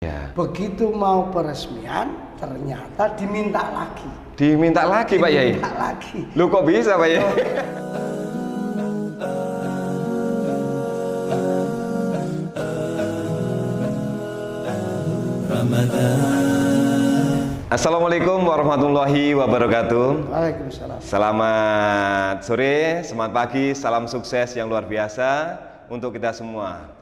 Ya. Begitu mau peresmian, ternyata diminta lagi. Diminta lagi Pak Yai? Diminta lagi. Lu kok bisa Pak Yai? Assalamualaikum warahmatullahi wabarakatuh. Waalaikumsalam. Selamat sore, selamat pagi, salam sukses yang luar biasa untuk kita semua.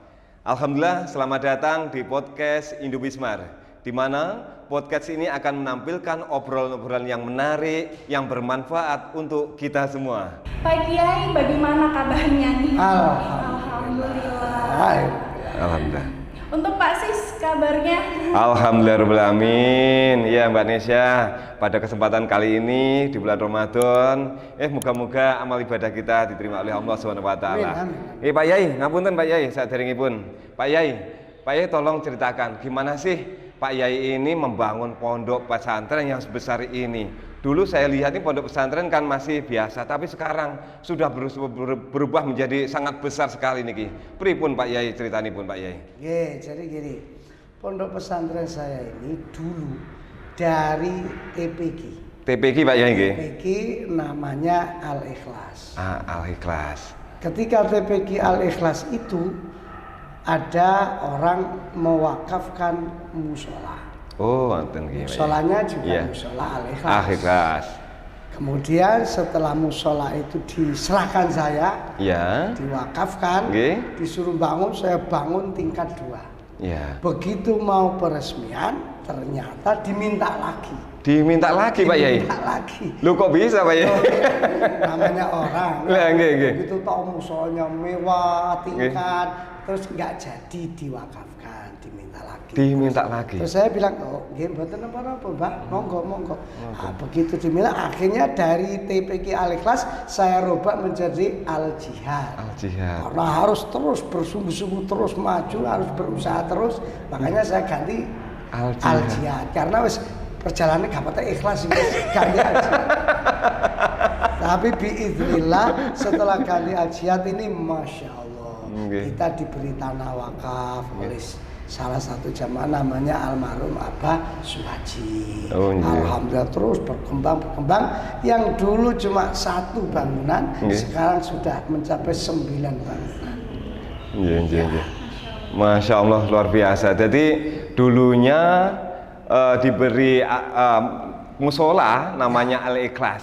Alhamdulillah, selamat datang di podcast Indobismar, di mana podcast ini akan menampilkan obrolan-obrolan yang menarik, yang bermanfaat untuk kita semua. Pak Kiai, bagaimana kabarnya nih? Alhamdulillah. Alhamdulillah. Untuk Pak Sis, kabarnya? Alhamdulillahirrahmanirrahim. Ya Mbak Nesya, pada kesempatan kali ini di bulan Ramadan, moga-moga amal ibadah kita diterima oleh Allah SWT. Pak Yai, ngapunten Pak Yai, saderengipun. Pak Yai tolong ceritakan gimana sih Pak Yai ini membangun pondok pesantren yang sebesar ini. Dulu saya lihat ini pondok pesantren kan masih biasa, tapi sekarang sudah berubah menjadi sangat besar sekali niki. Pripun Pak Yai ceritanipun Pak Yai? Jadi gini, pondok pesantren saya ini dulu dari TPQ. TPQ Pak Yai nggih? TPQ namanya Al-Ikhlas. Al-Ikhlas. Ketika TPQ Al-Ikhlas itu ada orang mewakafkan musola. Oh, wonten nggih. Musolanya juga musola Al-Ikhlas. Al-Ikhlas. Kemudian setelah musola itu diserahkan saya, diwakafkan, disuruh bangun, saya bangun tingkat 2. Begitu mau peresmian, ternyata diminta lagi. Diminta lagi Pak Yai? Diminta lagi. Lu kok bisa Pak Yai? Namanya orang. Begitu tahu musolanya mewah, tingkat, terus nggak jadi diwakafkan, diminta lagi. Diminta lagi. Terus saya bilang, oh, nggih mboten apa-apa, Mbak. Monggo. Begitu diminta, akhirnya dari TPQ Al-Ikhlas saya rubah menjadi Al-Jihad. Al-Jihad. Karena harus terus bersungguh-sungguh, terus maju, harus berusaha terus. Makanya saya ganti Al-Jihad. Karena wis perjalanan gak patah ikhlas ganti Al-Jihad. Tapi biiznillah setelah ganti Al-Jihad ini Masya Allah kita diberi tanah wakaf oleh salah satu jamaah namanya almarhum Abah Suhaji. Alhamdulillah terus berkembang. Yang dulu cuma 1 bangunan, sekarang sudah mencapai 9 bangunan. Masya Allah luar biasa. Jadi dulunya diberi musola namanya Al-Ikhlas.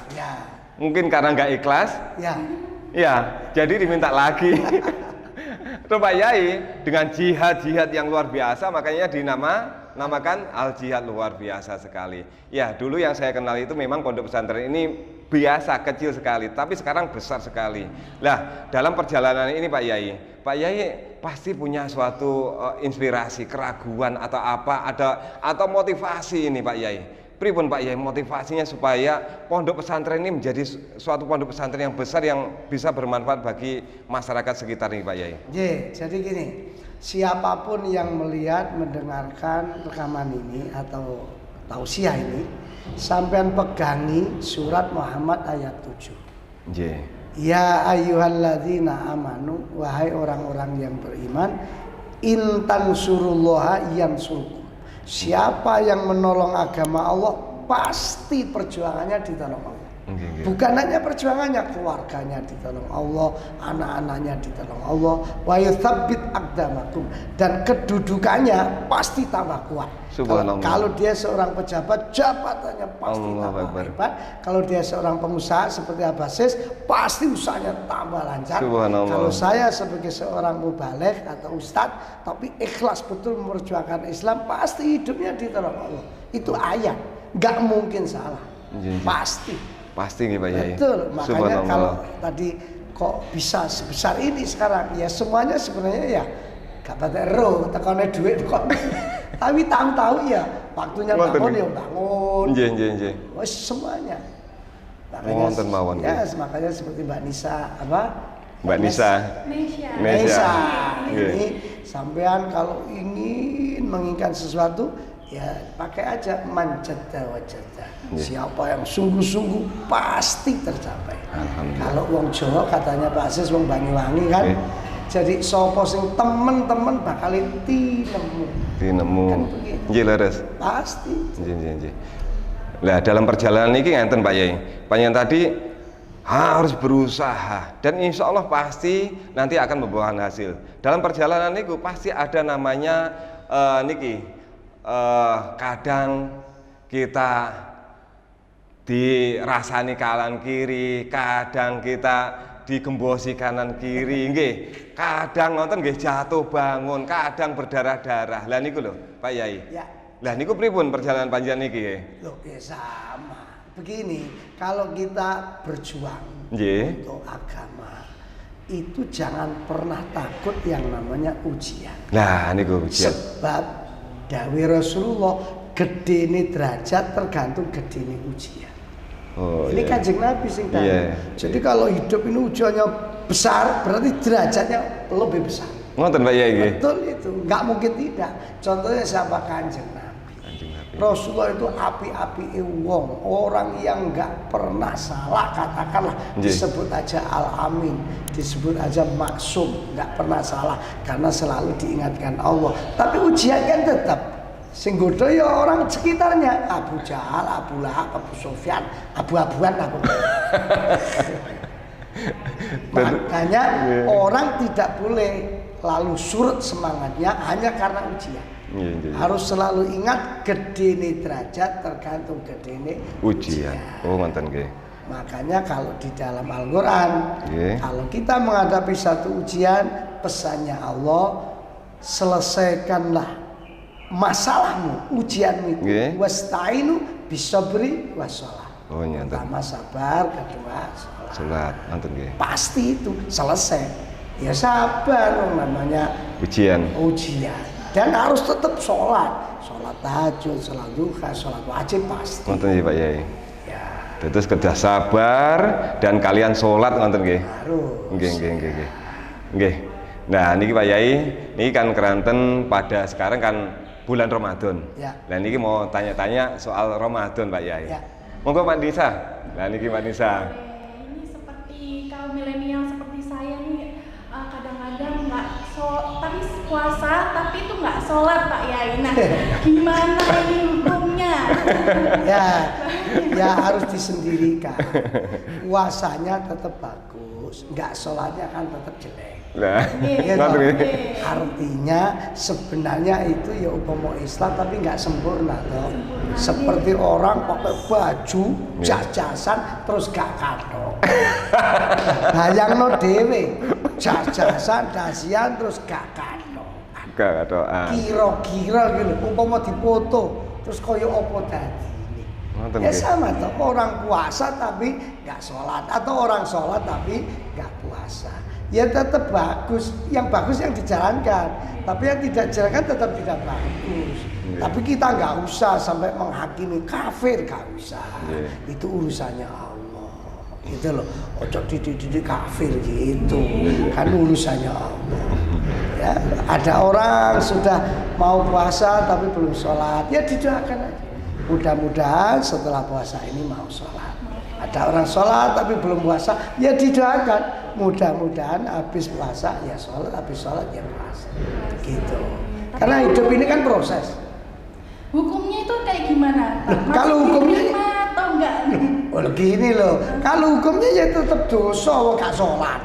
Mungkin karena nggak ikhlas. Jadi diminta lagi. Tuh Pak Yai dengan jihad yang luar biasa, makanya dinamakan Al-Jihad, luar biasa sekali. Ya, dulu yang saya kenal itu memang pondok pesantren ini biasa, kecil sekali, tapi sekarang besar sekali. Lah, dalam perjalanan ini Pak Yai pasti punya suatu inspirasi, keraguan atau apa, atau motivasi ini Pak Yai. Pripun Pak Yai motivasinya supaya pondok pesantren ini menjadi suatu pondok pesantren yang besar yang bisa bermanfaat bagi masyarakat sekitar ini Pak Yai? Jadi gini, siapapun yang melihat, mendengarkan rekaman ini atau tausiah ini, sampean pegangi surat Muhammad ayat 7. Ya ayyuhalladzina amanu, wahai orang-orang yang beriman, in tansurullaha yansurkum. Siapa yang menolong agama Allah, pasti perjuangannya ditolong Allah. Bukan hanya perjuangannya, keluarganya ditolong Allah, anak-anaknya ditolong Allah. Wa yutsabbit aqdamakum, dan kedudukannya pasti tambah kuat. Kalau dia seorang pejabat, jabatannya pasti tambah hebat. Kalau dia seorang pengusaha seperti Abasis, pasti usahanya tambah lancar. Kalau saya sebagai seorang mubaligh atau ustadz, tapi ikhlas betul memperjuangkan Islam, pasti hidupnya ditolong Allah. Itu ayat, nggak mungkin salah. Pasti nih Pak Yai. Betul, makanya kalau tadi kok bisa sebesar ini sekarang, ya semuanya sebenarnya ya gak pada roh, tekannya duit kok. Tapi tahu ya waktunya bangun ya bangun. Semuanya. Makanya seperti Mbak Nisa Mbak Nisa. Ini sampean kalau ingin menginginkan sesuatu, ya pakai aja manjada wajada. Siapa yang sungguh-sungguh pasti tercapai. Kalau wong Jawa katanya Pak Aziz wong Banyuwangi kan, jadi sapa sing temen-temen bakal tinemu. Tinemu. Kan begitu. Nggih leres. Pasti. Nggih. Lah dalam perjalanan ini ngenten Pak Yai. Panjenengan tadi harus berusaha dan insya Allah pasti nanti akan membuahkan hasil. Dalam perjalanan itu pasti ada namanya kadang kita dirasani kanan kiri, kadang kita digembosi kanan kiri, nggih. Kadang nonton nggih jatuh bangun, kadang berdarah-darah. Lah niku lho, Pak Yai. Ya. Lah niku pripun perjalanan panjenengan niki? Loh, ya sama. Begini, kalau kita berjuang Nggih. untuk agama, itu jangan pernah takut yang namanya ujian. Nah, niku ujian. Sebab dawuh Rasulullah, gedene derajat tergantung gedene ujian. Oh, Ini iya. Kanjeng Nabi sing tanya. Iya. Jadi kalau hidup ini ujiannya besar, berarti derajatnya lebih besar. Ngoten Pak Yai nggih. Betul itu, nggak mungkin tidak. Contohnya siapa Kanjeng Nabi? Kanjeng Nabi. Rasulullah itu api-api wong, orang yang nggak pernah salah, katakanlah Nggih. disebut aja Al-Amin, disebut aja maksum, nggak pernah salah karena selalu diingatkan Allah. Tapi ujian kan tetap. Sing godho ya orang sekitarnya, Abu Jahal, Abu Lahab, Abu Sufyan, abu-abuan aku. Makanya orang tidak boleh lalu surut semangatnya hanya karena ujian. Iya. Harus selalu ingat gedene derajat tergantung gedene Ujian. Oh, ngoten nggih. Makanya kalau di dalam Al-Quran, Nggih. kalau kita menghadapi satu ujian, pesannya Allah, selesaikanlah masalahmu, ujianmu itu. Nggih. Wasta'inu bisabri wassalah. Oh, nyanten. Pertama sabar, kedua salat. Salat, ngoten nggih. Pasti itu selesai. Ya sabar namanya Ujian. ujian. Dan harus tetap sholat tahajud, sholat duha, sholat wajib pasti. Ngoten nggih Pak Yai. Ya Terus kerja sabar dan kalian sholat ngoten nggih. harus. Nggih. Nggih. Nah, niki Pak Yai, niki kan keranten pada sekarang kan bulan Ramadan. Ya. Nah, niki mau tanya-tanya soal Ramadan Pak Yai. Ya. Monggo Pak Nisa. Nah, niki Pak Nisa. Ini seperti kaum milenial seperti saya nih, kadang-kadang nggak tapi puasa tapi itu nggak sholat Pak Yai. Nah, gimana ini hukumnya? Ya harus disendirikan. Puasanya tetap bagus, nggak sholatnya kan tetap jelek. Nah, Ya, ngoten toh? nggih. Artinya sebenarnya itu ya umpama Islam tapi nggak sempurna toh. Seperti orang pakai baju jajasan terus gak katok. Bayangno dhewe, jajasan dasian terus gak katok. Gak katokan. Kira-kira gitu, umpama dipoto terus koyo opo dadi. Ngoten Ya nggih. sama toh, orang puasa tapi nggak sholat atau orang sholat tapi nggak puasa. Ya tetap bagus, yang bagus yang dijalankan, tapi yang tidak dijalankan tetap tidak bagus. Tapi kita nggak usah sampai menghakimi kafir, nggak usah. Itu urusannya Allah. Gitu loh, ojo dididik kafir gitu, kan urusannya Allah. Ya, ada orang sudah mau puasa tapi belum sholat, ya didoakan aja. Mudah-mudahan setelah puasa ini mau sholat. Ada orang sholat tapi belum puasa, ya didoakan. Mudah-mudahan habis puasa ya sholat, habis sholat ya puasa. Gitu. Karena hidup ini kan proses. Hukumnya itu kayak gimana Pak? Loh, kalau hukumnya- diterima atau enggak? Oh gini loh, kalau hukumnya ya tetap dosa wong gak sholat.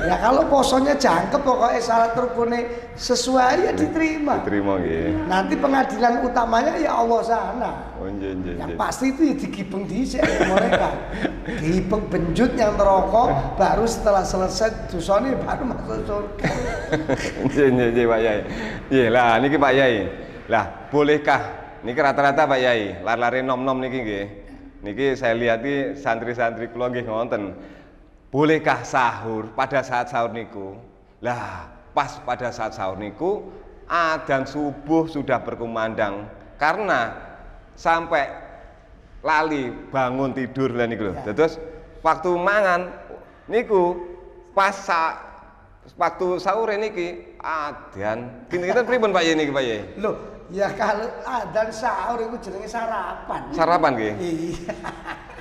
Ya kalau posonya jangkep pokoknya syarat rukunnya sesuai ya diterima. Diterima nggih. Nanti pengadilan utamanya ya Allah sana. Oh, nggih. Yang pasti itu ya digibeng dhisik mereka. Gibeng benjut yang neraka, baru setelah selesai dosane baru masuk surga. Nggih Pak Yai. Nggih lah niki Pak Yai. Lah, bolehkah niki rata-rata Pak Yai, lari-lari nom-nom niki nggih. Niki saya lihat iki santri-santri kula nggih ngoten. Bolehkah sahur pada saat sahur niku? Lah, pas pada saat sahur niku adzan subuh sudah berkumandang karena sampai lali bangun tidur lah niku lho. Terus waktu mangan niku pas waktu sahur niki adzan. Kinten pripun Pak Yai niki Pak Yai? Loh, ya kalau adzan sahur itu jenenge sarapan. Sarapan nggih. Iya.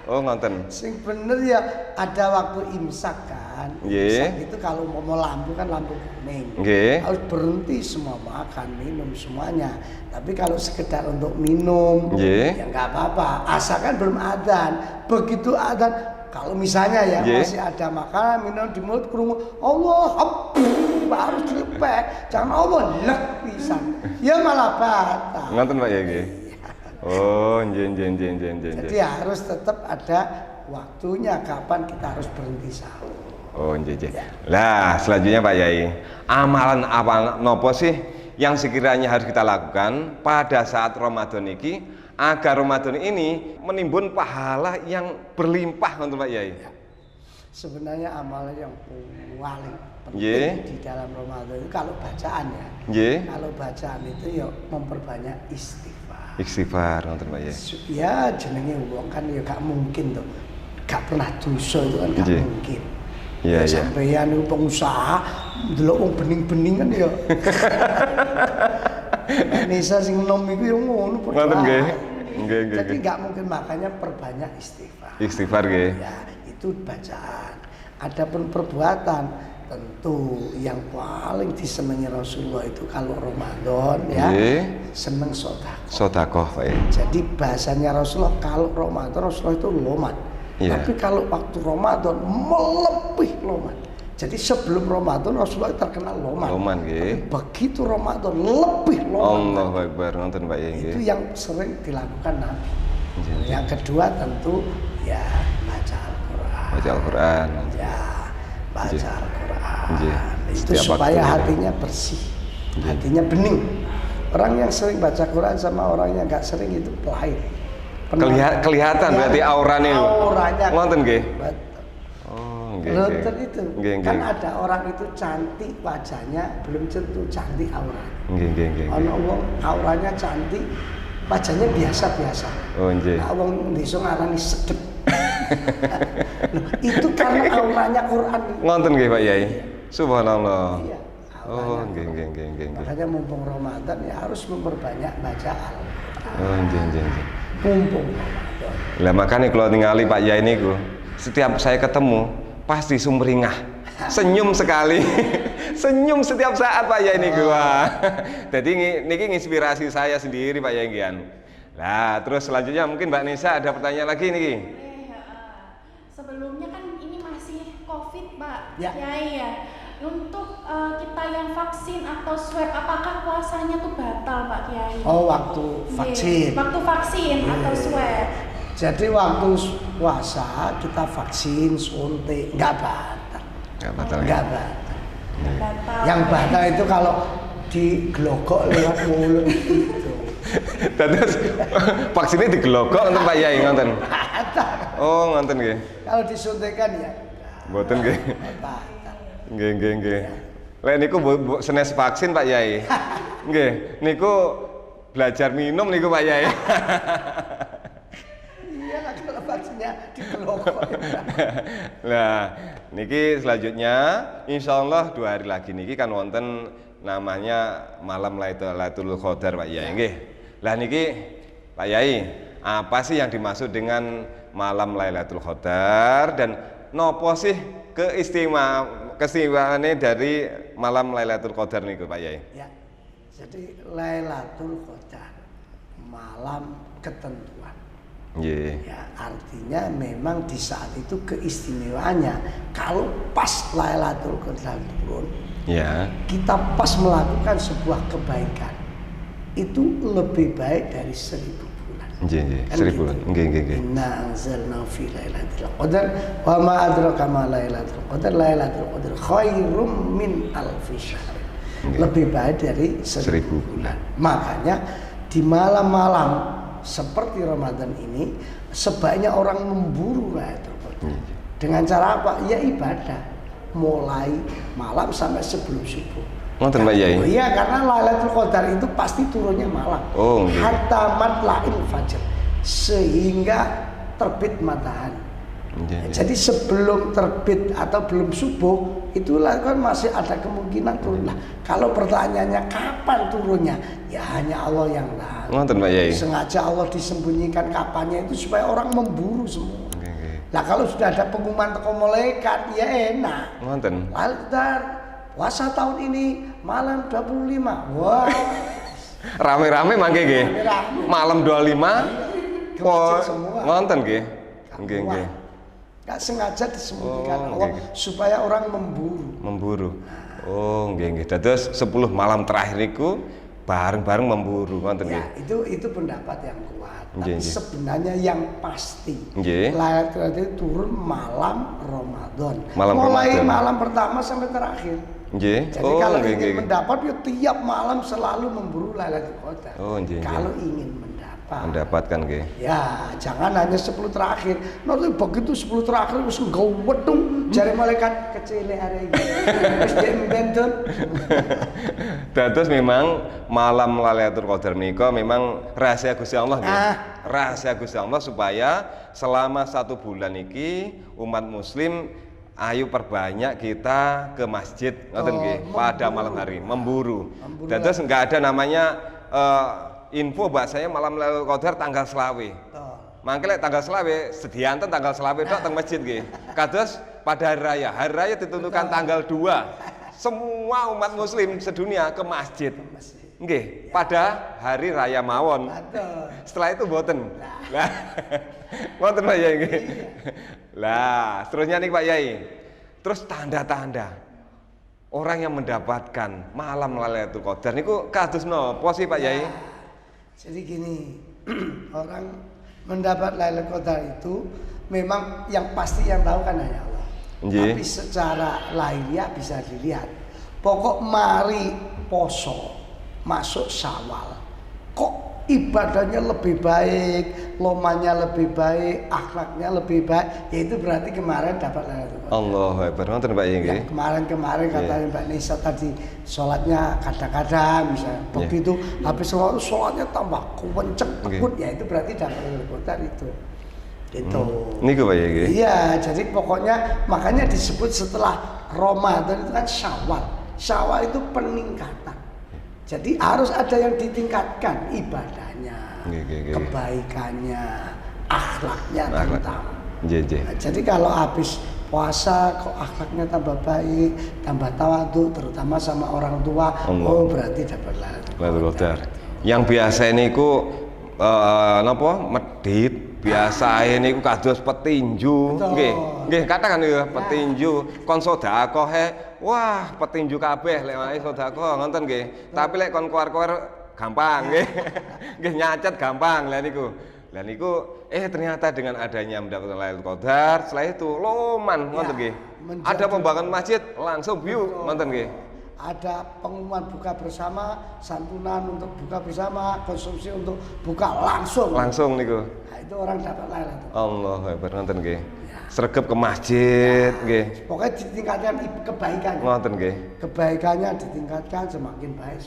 Oh ngoten. Sing bener ya ada waktu imsak kan. Nggih. Imsak itu kalau mau lampu kan lampu kuning. Nggih. Harus berhenti semua makan, minum semuanya. Tapi kalau sekedar untuk minum, Nggih. ya nggak apa-apa. Asalkan belum adzan. Begitu adzan, kalau misalnya ya Nggih. masih ada makanan, minum di mulut kerungu, Allah, harus dilepek. Jangan Allah lek pisan. Ya malah batal. Ngoten Pak Yai nggih. Oh, nggih. Jadi harus tetap ada waktunya kapan kita harus berhenti sahur. Oh, nggih. Lah, selanjutnya Pak Yai, amalan apa nopo sih yang sekiranya harus kita lakukan pada saat Ramadan ini agar Ramadan ini menimbun pahala yang berlimpah untuk Pak Yai? Sebenarnya amalan yang paling penting Nggih. di dalam Ramadan itu kalau bacaan ya. Nggih. Kalau bacaan itu ya memperbanyak istighfar. Istighfar ngoten Pak Yai. Ya jenenge wong kan ya gak mungkin tuh. Gak pernah dosa itu kan gak Nggih. mungkin. Iya, iya. Sampeyan itu pengusaha delok wong bening-bening kan ya. Nisa sing nom iku yo ngono Ngoten nggih. Nggih. Jadi nggak mungkin, makanya perbanyak istighfar. Istighfar nggih. Ya, itu bacaan. Adapun perbuatan tentu yang paling disenangi Rasulullah itu kalau Ramadan ya Nggih. seneng sedekah. Sedekah Pak Yai. Jadi bahasanya Rasulullah kalau Ramadan Rasulullah itu lomat. Iya. Tapi kalau waktu Ramadan melebih lomat. Jadi sebelum Ramadan Rasulullah terkenal lomat. Loman nggih. Begitu Ramadan lebih lomat. Allahu Akbar ngoten Pak Yai Itu nggih. yang sering dilakukan Nabi. Nggih. Yang kedua tentu ya baca Al-Quran. Baca Al-Qur'an. Ya baca Nggih. Al-Quran. Nggih. Itu Setiap supaya waktu. hatinya bersih, Nggih. hatinya bening. Orang yang sering baca Quran sama orang yang nggak sering itu lain. Kelihatan berarti aurane lho. Auranya. Ngoten nggih. Betul. Oh, nggih. Betul itu. Nggih, Kan nggih. ada orang itu cantik wajahnya, belum tentu cantik auranya. Nggih. Ono wong auranya cantik, wajahnya biasa-biasa. Oh, nggih. Nah, wong desa ngarani sedep. Loh, itu karena auranya Quran. Ngoten nggih Pak Yai. Subhanallah. Iya. Oh, auranya nggih. Makanya mumpung Ramadan ya harus memperbanyak baca Al-Quran. Oh, nggih. Mumpung Ramadan. Lah makanya kalau ningali Pak Yai niku, setiap saya ketemu pasti sumringah. Senyum sekali. Senyum setiap saat Pak Yai niku. Wah. Jadi niki inspirasi saya sendiri Pak Yai nggih anu. Lah, terus selanjutnya mungkin Mbak Nisa ada pertanyaan lagi niki. Sebelumnya kan ini masih COVID, Pak. Ya. Ya. Untuk kita yang vaksin atau swab, apakah puasanya tuh batal, Pak Kiai? Oh, waktu vaksin. Waktu vaksin atau swab. Jadi waktu puasa kita vaksin, suntik, nggak batal. Enggak batal ya. Nggak batal. Batal. Yang batal itu kalau digelogok lewat mulut itu. Terus vaksinnya digelogok untuk Pak Yai ngoten. Batal. Oh, ngoten nggih. Kalau disuntikan ya Mboten nggih. batal. Nggih. Lek niku senes vaksin Pak Yai. Nggih, niku belajar minum niku Pak Yai. Iya lah kalau vaksinnya digelogok. Nah, niki selanjutnya insya Allah 2 hari lagi niki kan wonten namanya malam Lailatul Qadar Pak Yai nggih. Lah niki Pak Yai, apa sih yang dimaksud dengan malam Lailatul Qadar dan nopo sih keistimewaannya dari malam Lailatul Qadar niku Pak Yai? Ya. Jadi Lailatul Qadar malam ketentuan. Nggih. Ya, artinya memang di saat itu keistimewaannya kalau pas Lailatul Qadar turun, Ya. kita pas melakukan sebuah kebaikan itu lebih baik dari 1000 bulan. Nggih. Kan 1000 gitu. bulan. Nggih. Inna anzalna fi Lailatul Qadar wa ma adraka ma Lailatul Qadar. Lailatul Qadar khairum min alfi syahr. Lebih baik dari 1000 bulan. Makanya di malam-malam seperti Ramadan ini sebaiknya orang memburu Lailatul Qadar. Dengan cara apa? Ya ibadah. Mulai malam sampai sebelum subuh. Ngoten Pak Yai. Oh iya, karena Lailatul Qadar itu pasti turunnya malam. Oh, nggih. Hatta matla'il fajr, sehingga terbit matahari. Nggih. Jadi sebelum terbit atau belum subuh itulah kan masih ada kemungkinan turun. Lah, kalau pertanyaannya kapan turunnya, ya hanya Allah yang tahu. Ngoten Pak Yai. Sengaja Allah disembunyikan kapannya itu supaya orang memburu semua. Lah kalau sudah ada pengumuman teko malaikat ya enak. Ngoten. Lailatul Qadar puasa tahun ini malam 25. Wah. Rame-rame mangke nggih. Rame-rame. Malam 25. Ke masjid semua. Ngonten nggih. Gak Nggih, kuat. nggih. Gak sengaja disembunyikan Oh, Allah nggih. supaya orang memburu. Memburu. Oh, nggih nggih. Dados 10 malam terakhir niku bareng-bareng memburu ngoten nggih. Ya, itu pendapat yang kuat. Nggih, Tapi nggih. sebenarnya yang pasti Nggih. Lailatul Qadar itu turun malam Ramadan. Malam Mulai Ramadan. malam pertama sampai terakhir. Nggih. Jadi kalau nggih, ingin nggih. mendapat ya tiap malam selalu memburu Lailatul Qadar. Oh, nggih, nggih. Kalau ingin Mendapatkan nggih. ya jangan hanya 10 terakhir. Nanti begitu 10 terakhir wis nggawa wedhung jare malaikat kecil hari ini. Wis diembendon. Dados memang malam Lailatul Qadar menika memang rahasia Gusti Allah nggih. Rahasia Gusti Allah supaya selama 1 bulan iki umat muslim ayo perbanyak kita ke masjid ngoten nggih pada malam hari memburu. Dados enggak ada namanya info bahasanya malam Lailatul Qadar tanggal selawe. Mangke lek tanggal selawe sedianten tanggal selawe tok teng masjid nggih. Kados pada hari raya. Hari raya ditentukan tanggal 2. Semua umat muslim sedunia ke masjid. Nggih, pada hari raya mawon. Setelah itu mboten. Lah. Mboten Pak Yai nggih. Lah, seterusnya nih Pak Yai. Terus tanda-tanda orang yang mendapatkan malam Lailatul Qadar niku kados napa sih Pak Yai? Jadi gini, orang mendapat Lailatul Qadar itu memang yang pasti yang tahu kan hanya Allah. Nggih. Tapi secara lahiriah bisa dilihat. Pokok mari poso masuk Syawal. Kok ibadahnya lebih baik, lomanya lebih baik, akhlaknya lebih baik. Ya itu berarti kemarin dapat Lailatul Qadar. Allahu Akbar. Ngoten Pak Yai nggih. Ya, kemarin katanya Mbak Nisa tadi sholatnya kadang-kadang misalnya begitu habis sholatnya tambah kenceng tekun ya itu berarti dapat Lailatul Qadar itu. Itu. Niku Pak Yai nggih. Iya, jadi pokoknya makanya disebut setelah Ramadan itu kan Syawal. Syawal itu peningkatan. Jadi harus ada yang ditingkatkan ibadahnya, kebaikannya, akhlaknya terutama. Nah, jadi kalau habis puasa kok akhlaknya tambah baik, tambah tawadhu terutama sama orang tua, oh berarti dapat Lailatul Qadar. Yang biasa niku napa medhit biasa niku kados petinju nggih. Nggih katakan ya petinju kon sedekah wah petinju kabeh lek wae sedekah ngoten nggih. Tapi lek kon keluar-keluar gampang nggih. Nggih nyacet gampang lha niku. Lah niku ternyata dengan adanya mendapatkan Lailatul Qadar setelah itu loman ngoten nggih. Ada pembangunan masjid langsung view ngoten nggih. Ada pengumuman buka bersama, santunan untuk buka bersama, konsumsi untuk buka langsung niku. Nah, itu orang dapat Lailatul Qadar. Allahu Akbar ngoten nggih. Sregep ke masjid nggih. Pokoknya ditingkatkan kebaikannya. Ngoten nggih. Kebaikannya ditingkatkan semakin baik.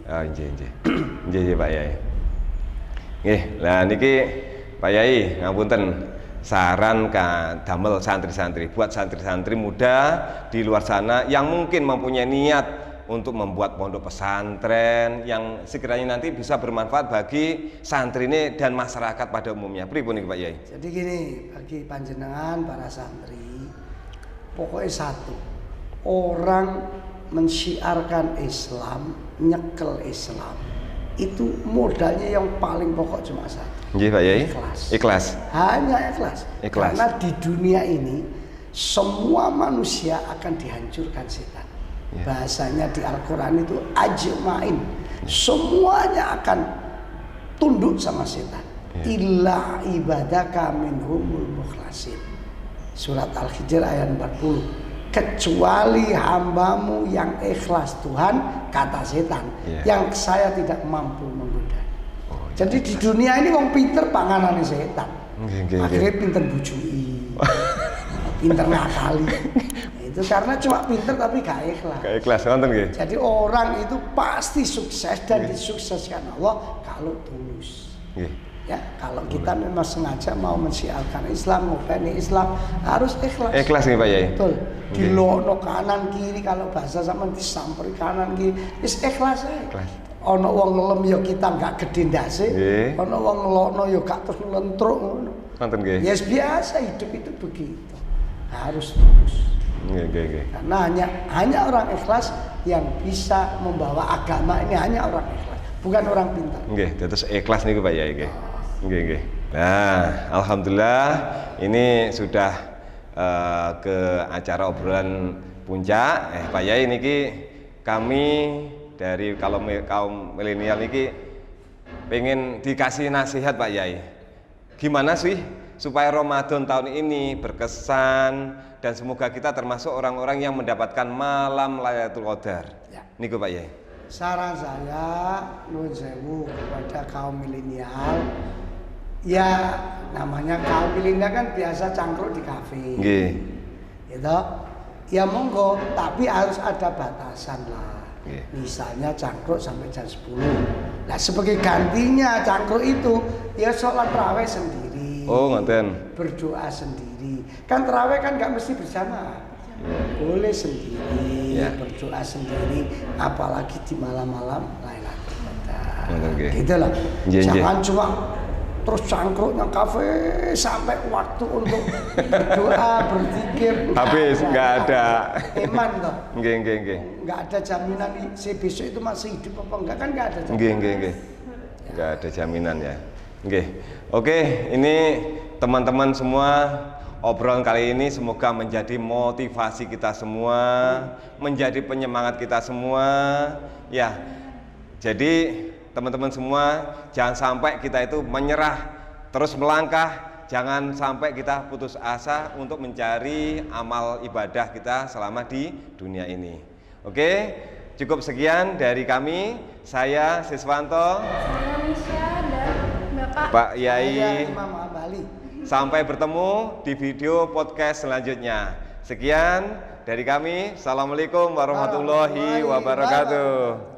Oh nggih. Nggih Pak Yai. Nggih, lah niki Pak Yai ngapunten. Saran damel santri-santri, buat santri-santri muda di luar sana yang mungkin mempunyai niat untuk membuat pondok pesantren yang sekiranya nanti bisa bermanfaat bagi santri ini dan masyarakat pada umumnya. Pripun niki Pak Yai? Jadi gini, bagi panjenengan para santri, pokoknya satu, orang mensyiarkan Islam, nyekel Islam, itu modalnya yang paling pokok cuma satu. Nggih Pak Yai. Ikhlas. Hanya ikhlas. Ikhlas. Karena di dunia ini semua manusia akan dihancurkan setan. Bahasanya di Al-Qur'an itu ajma'in. Semuanya akan tunduk sama setan. Illa ibadaka minhumul mukhlasin. Surat Al-Hijr ayat 40. Kecuali hambamu yang ikhlas Tuhan, kata setan, yang saya tidak mampu menggoda. Jadi di dunia ini wong pinter panganane setan. Akhirnya pinter bujui, pinter ngakali. Itu karena cuma pinter tapi gak ikhlas. Gak ikhlas nonton nggih. Jadi orang itu pasti sukses dan disukseskan Allah kalau tulus. Ya, kalau kita memang sengaja mau mensiarkan Islam, ngopeni Islam, harus ikhlas. Ikhlas nih Pak Yai. Betul. Dilono kanan kiri, kalau bahasa sama disamperi kanan kiri, is ikhlas aja. Ikhlas. Ono wong ngelem ya kita nggak gede ndase, ono wong ngelono ya gak terus ngelentruk ngono. Nonton nggih. Ya biasa hidup itu begitu. Harus tulus. Nggih. Karena hanya orang ikhlas yang bisa membawa agama ini, hanya orang ikhlas, bukan orang pintar. Nggih, terus ikhlas niku Pak Yai nggih. Nggih. Nah, alhamdulillah ini sudah ke acara obrolan puncak. Pak Yai niki kami dari kaum milenial niki pengen dikasih nasihat Pak Yai. Gimana sih supaya Ramadan tahun ini berkesan dan semoga kita termasuk orang-orang yang mendapatkan malam Lailatul Qadar. Ya. Niku Pak Yai. Saran saya nuwun sewu kepada kaum milenial. Ya namanya kaum milenial kan biasa cangkruk di kafe. Nggih. Gitu. Ya monggo, tapi harus ada batasan lah. Nggih. Misalnya cangkruk sampai jam 10. Nah, sebagai gantinya cangkruk itu ya sholat tarawih sendiri. Oh, ngoten. Berdoa sendiri. Kan tarawih kan nggak mesti bersama. Boleh sendiri, berdoa sendiri, apalagi di malam-malam Lailatul Qadar. Gitu loh. Jangan cuma terus cangkruknya kafe sampai waktu untuk berdoa, berzikir. Habis nggak ada. Iman toh. Nggih. Nggak ada jaminan si besok itu masih hidup apa enggak, kan nggak ada jaminan. Nggih. Nggak ada jaminan ya. Nggih. Oke, ini teman-teman semua, obrolan kali ini semoga menjadi motivasi kita semua, menjadi penyemangat kita semua. Ya. Jadi teman-teman semua, jangan sampai kita itu menyerah, terus melangkah. Jangan sampai kita putus asa untuk mencari amal ibadah kita selama di dunia ini. Oke, cukup sekian dari kami. Saya Siswanto, Saya Nisha dan Bapak Pak Yai. Imam Ambali. Sampai bertemu di video podcast selanjutnya. Sekian dari kami. Assalamualaikum warahmatullahi wabarakatuh.